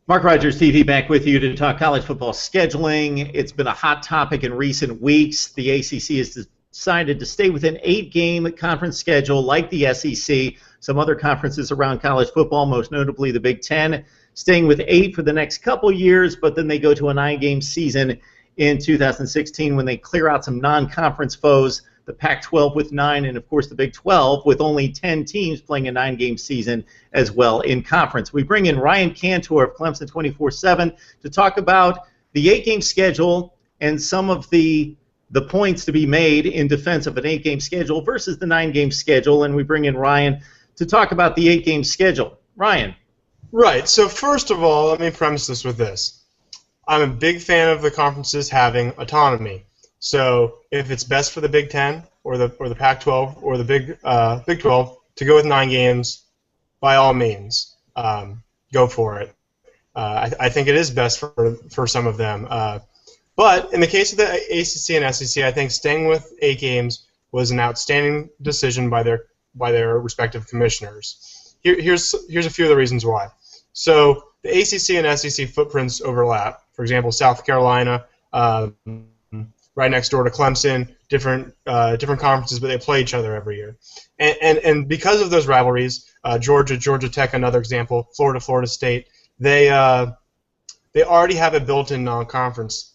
Mark Rogers TV back with you to talk college football scheduling. It's been a hot topic in recent weeks. The ACC has decided to stay with an 8-game conference schedule like the SEC. Some other conferences around college football, most notably the Big Ten, staying with 8 for the next couple years, but then they go to a 9-game season in 2016 when they clear out some non-conference foes. The Pac-12 with 9, and of course the Big 12 with only 10 teams playing a 9-game season as well in conference. We bring in Ryan Kantor of Clemson 24/7 to talk about the 8-game schedule and some of the points to be made in defense of an 8-game schedule versus the 9-game schedule. And we bring in Ryan to talk about the 8-game schedule. Ryan. Right. So first of all, let me premise this with this. I'm a big fan of the conferences having autonomy. So if it's best for the Big Ten or the Pac-12 or the Big 12 to go with 9 games, by all means, go for it. I think it is best for some of them. But in the case of the ACC and SEC, I think staying with 8 games was an outstanding decision by their respective commissioners. Here's a few of the reasons why. So the ACC and SEC footprints overlap. For example, South Carolina, right next door to Clemson, different conferences, but they play each other every year. And because of those rivalries, Georgia Tech, another example, Florida State, they already have a built-in non-conference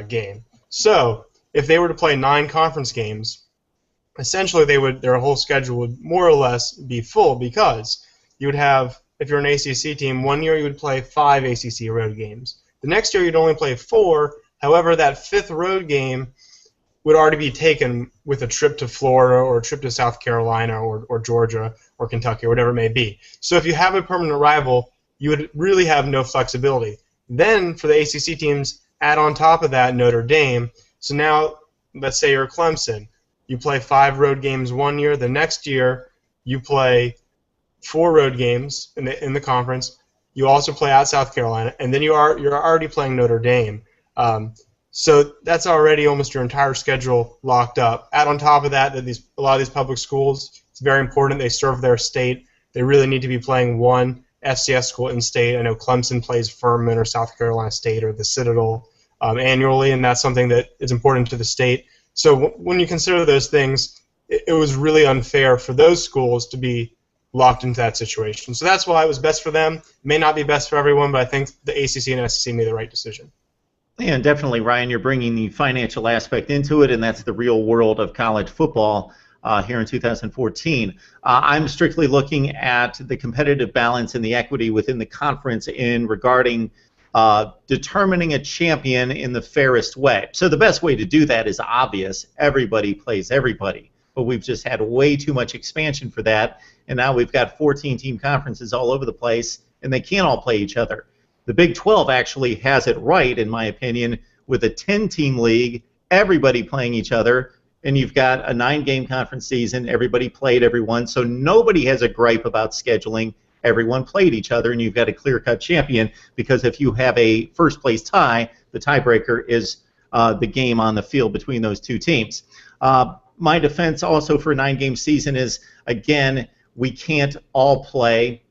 game. So if they were to play 9 conference games, essentially their whole schedule would more or less be full, because you would have, if you're an ACC team, one year you would play 5 ACC road games. The next year you'd only play 4. However, that 5th road game would already be taken with a trip to Florida or a trip to South Carolina or Georgia or Kentucky or whatever it may be. So if you have a permanent rival, you would really have no flexibility. Then for the ACC teams, add on top of that Notre Dame. So now, let's say you're Clemson. You play 5 road games one year. The next year, you play 4 road games in the conference. You also play at South Carolina, and then you're already playing Notre Dame. So that's already almost your entire schedule locked up. Add on top of that a lot of these public schools, it's very important. They serve their state. They really need to be playing one FCS school in state. I know Clemson plays Furman or South Carolina State or the Citadel annually, and that's something that is important to the state. So when you consider those things, it was really unfair for those schools to be locked into that situation. So that's why it was best for them. It may not be best for everyone, but I think the ACC and SEC made the right decision. And definitely, Ryan, you're bringing the financial aspect into it, and that's the real world of college football here in 2014. I'm strictly looking at the competitive balance and the equity within the conference in regarding determining a champion in the fairest way. So the best way to do that is obvious. Everybody plays everybody. But we've just had way too much expansion for that, and now we've got 14-team conferences all over the place, and they can't all play each other. The Big 12 actually has it right, in my opinion, with a 10-team league, everybody playing each other, and you've got a 9-game conference season, everybody played everyone, so nobody has a gripe about scheduling. Everyone played each other, and you've got a clear-cut champion, because if you have a first-place tie, the tiebreaker is the game on the field between those two teams. My defense also for a 9-game season is, again, we can't all play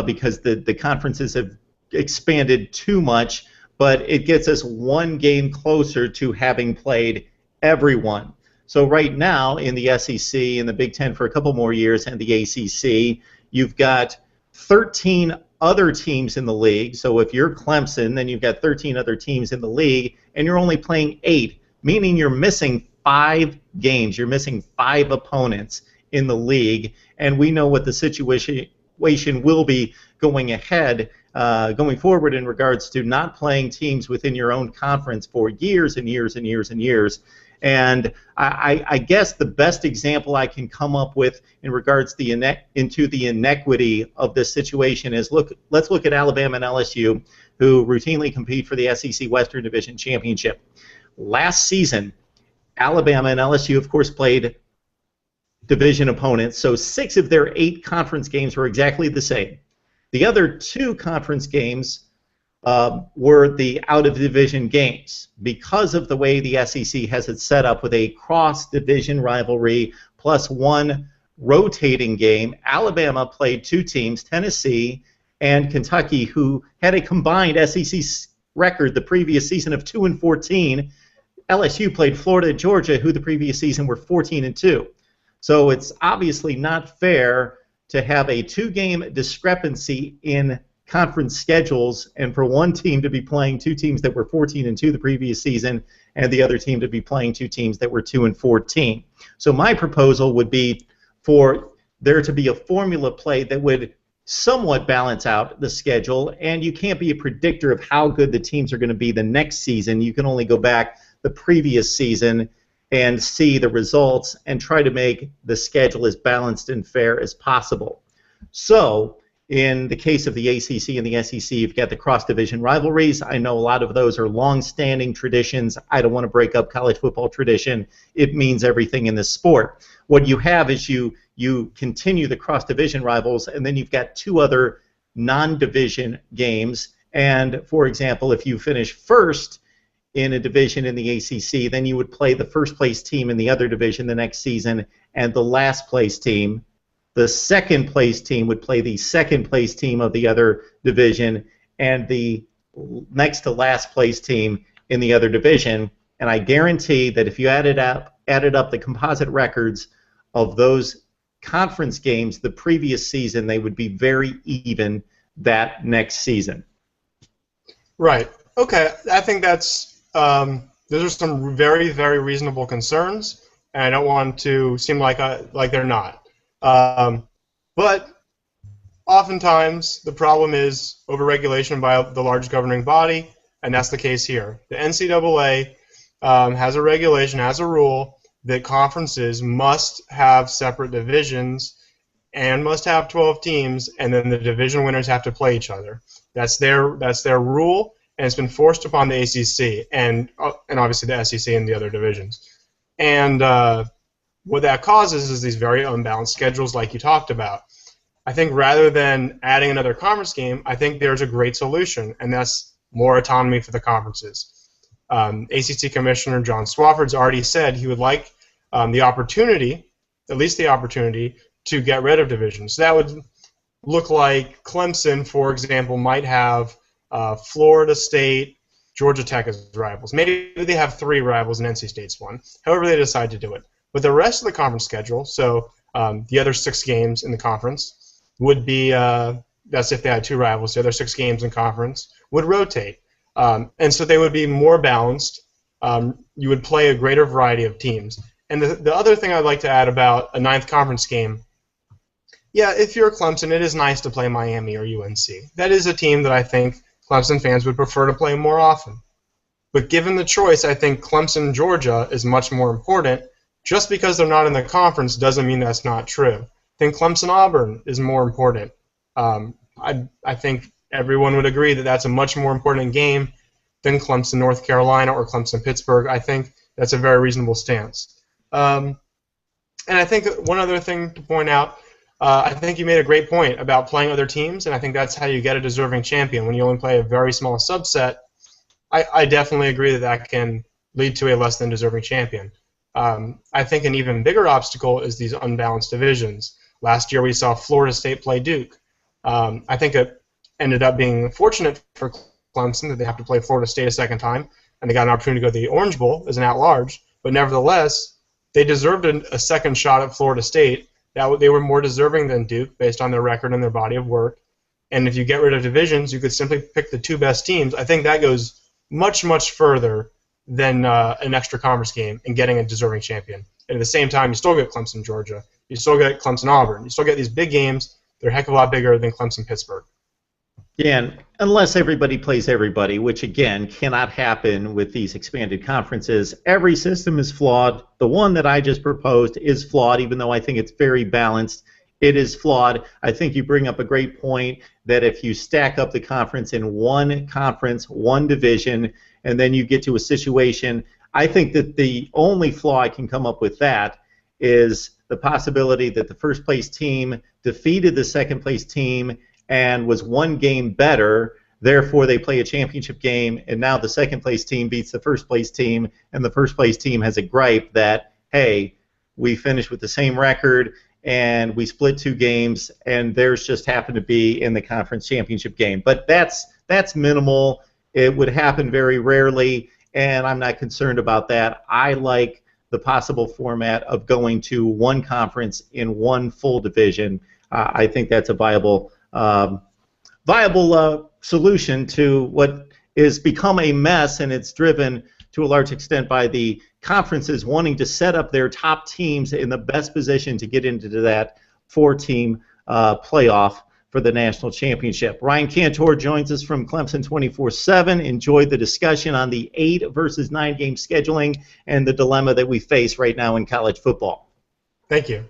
because the conferences have expanded too much, but it gets us 1 game closer to having played everyone. So right now in the SEC and the Big Ten for a couple more years and the ACC, you've got 13 other teams in the league. So if you're Clemson, then you've got 13 other teams in the league, and you're only playing 8, meaning you're missing 5 games. You're missing 5 opponents in the league, and we know what the situation will be going ahead, going forward in regards to not playing teams within your own conference for years and years and years and years. And I guess the best example I can come up with in regards to the inequity of this situation is let's look at Alabama and LSU, who routinely compete for the SEC Western Division Championship. Last season, Alabama and LSU, of course, played division opponents, so 6 of their 8 conference games were exactly the same. The other 2 conference games were the out-of-division games. Because of the way the SEC has it set up with a cross-division rivalry plus 1 rotating game, Alabama played 2 teams, Tennessee and Kentucky, who had a combined SEC record the previous season of 2-14. LSU played Florida and Georgia, who the previous season were 14-2. So it's obviously not fair to have a 2-game discrepancy in conference schedules, and for one team to be playing 2 teams that were 14-2 the previous season, and the other team to be playing 2 teams that were 2-14. So my proposal would be for there to be a formula play that would somewhat balance out the schedule, and you can't be a predictor of how good the teams are going to be the next season. You can only go back the previous season and see the results and try to make the schedule as balanced and fair as possible. So in the case of the ACC and the SEC, you've got the cross-division rivalries. I know a lot of those are long-standing traditions. I don't want to break up college football tradition. It means everything in this sport. What you have is you continue the cross-division rivals, and then you've got 2 other non-division games. And, for example, if you finish first in a division in the ACC, then you would play the first-place team in the other division the next season, and the last-place team. The second-place team would play the second-place team of the other division, and the next to last-place team in the other division. And I guarantee that if you added up the composite records of those conference games the previous season, they would be very even that next season. Right. Okay. I think that's those are some very, very reasonable concerns, and I don't want to seem like they're not. But oftentimes the problem is overregulation by the large governing body, and that's the case here. The NCAA has a regulation, has a rule that conferences must have separate divisions and must have 12 teams, and then the division winners have to play each other. That's their rule, and it's been forced upon the ACC and obviously the SEC and the other divisions. And what that causes is these very unbalanced schedules like you talked about. I think rather than adding another conference game, I think there's a great solution, and that's more autonomy for the conferences. ACC Commissioner John Swofford's already said he would like the opportunity, at least the opportunity, to get rid of divisions. So that would look like Clemson, for example, might have Florida State, Georgia Tech as rivals. Maybe they have 3 rivals and NC State's one. However they decide to do it. But the rest of the conference schedule, so the other 6 games in the conference, would be, that's if they had 2 rivals, the other 6 games in conference would rotate. And so they would be more balanced. You would play a greater variety of teams. And the other thing I'd like to add about a 9th conference game, yeah, if you're Clemson, it is nice to play Miami or UNC. That is a team that I think Clemson fans would prefer to play more often. But given the choice, I think Clemson-Georgia is much more important. Just because they're not in the conference doesn't mean that's not true. I think Clemson-Auburn is more important. I think everyone would agree that that's a much more important game than Clemson-North Carolina or Clemson-Pittsburgh. I think that's a very reasonable stance. And I think one other thing to point out, I think you made a great point about playing other teams, and I think that's how you get a deserving champion. When you only play a very small subset, I definitely agree that that can lead to a less than deserving champion. I think an even bigger obstacle is these unbalanced divisions. Last year we saw Florida State play Duke. I think it ended up being fortunate for Clemson that they have to play Florida State a second time, and they got an opportunity to go to the Orange Bowl as an at-large, but nevertheless, they deserved a second shot at Florida State. They were more deserving than Duke based on their record and their body of work. And if you get rid of divisions, you could simply pick the 2 best teams. I think that goes much, much further than an extra conference game and getting a deserving champion. And at the same time, you still get Clemson-Georgia. You still get Clemson-Auburn. You still get these big games. They're a heck of a lot bigger than Clemson-Pittsburgh. Yeah, and unless everybody plays everybody, which again cannot happen with these expanded conferences, every system is flawed. The one that I just proposed is flawed, even though I think it's very balanced. It is flawed. I think you bring up a great point that if you stack up the conference in one conference, one division, and then you get to a situation, I think that the only flaw I can come up with that is the possibility that the first place team defeated the second place team and was 1 game better, therefore they play a championship game, and now the second place team beats the first place team, and the first place team has a gripe that, hey, we finished with the same record, and we split 2 games, and theirs just happened to be in the conference championship game. But that's minimal. It would happen very rarely, and I'm not concerned about that. I like the possible format of going to one conference in one full division. I think that's a viable solution to what is become a mess, and it's driven to a large extent by the conferences wanting to set up their top teams in the best position to get into that 4-team playoff for the national championship. Ryan Kantor joins us from Clemson 24/7. Enjoyed the discussion on the 8 versus 9 game scheduling and the dilemma that we face right now in college football. Thank you.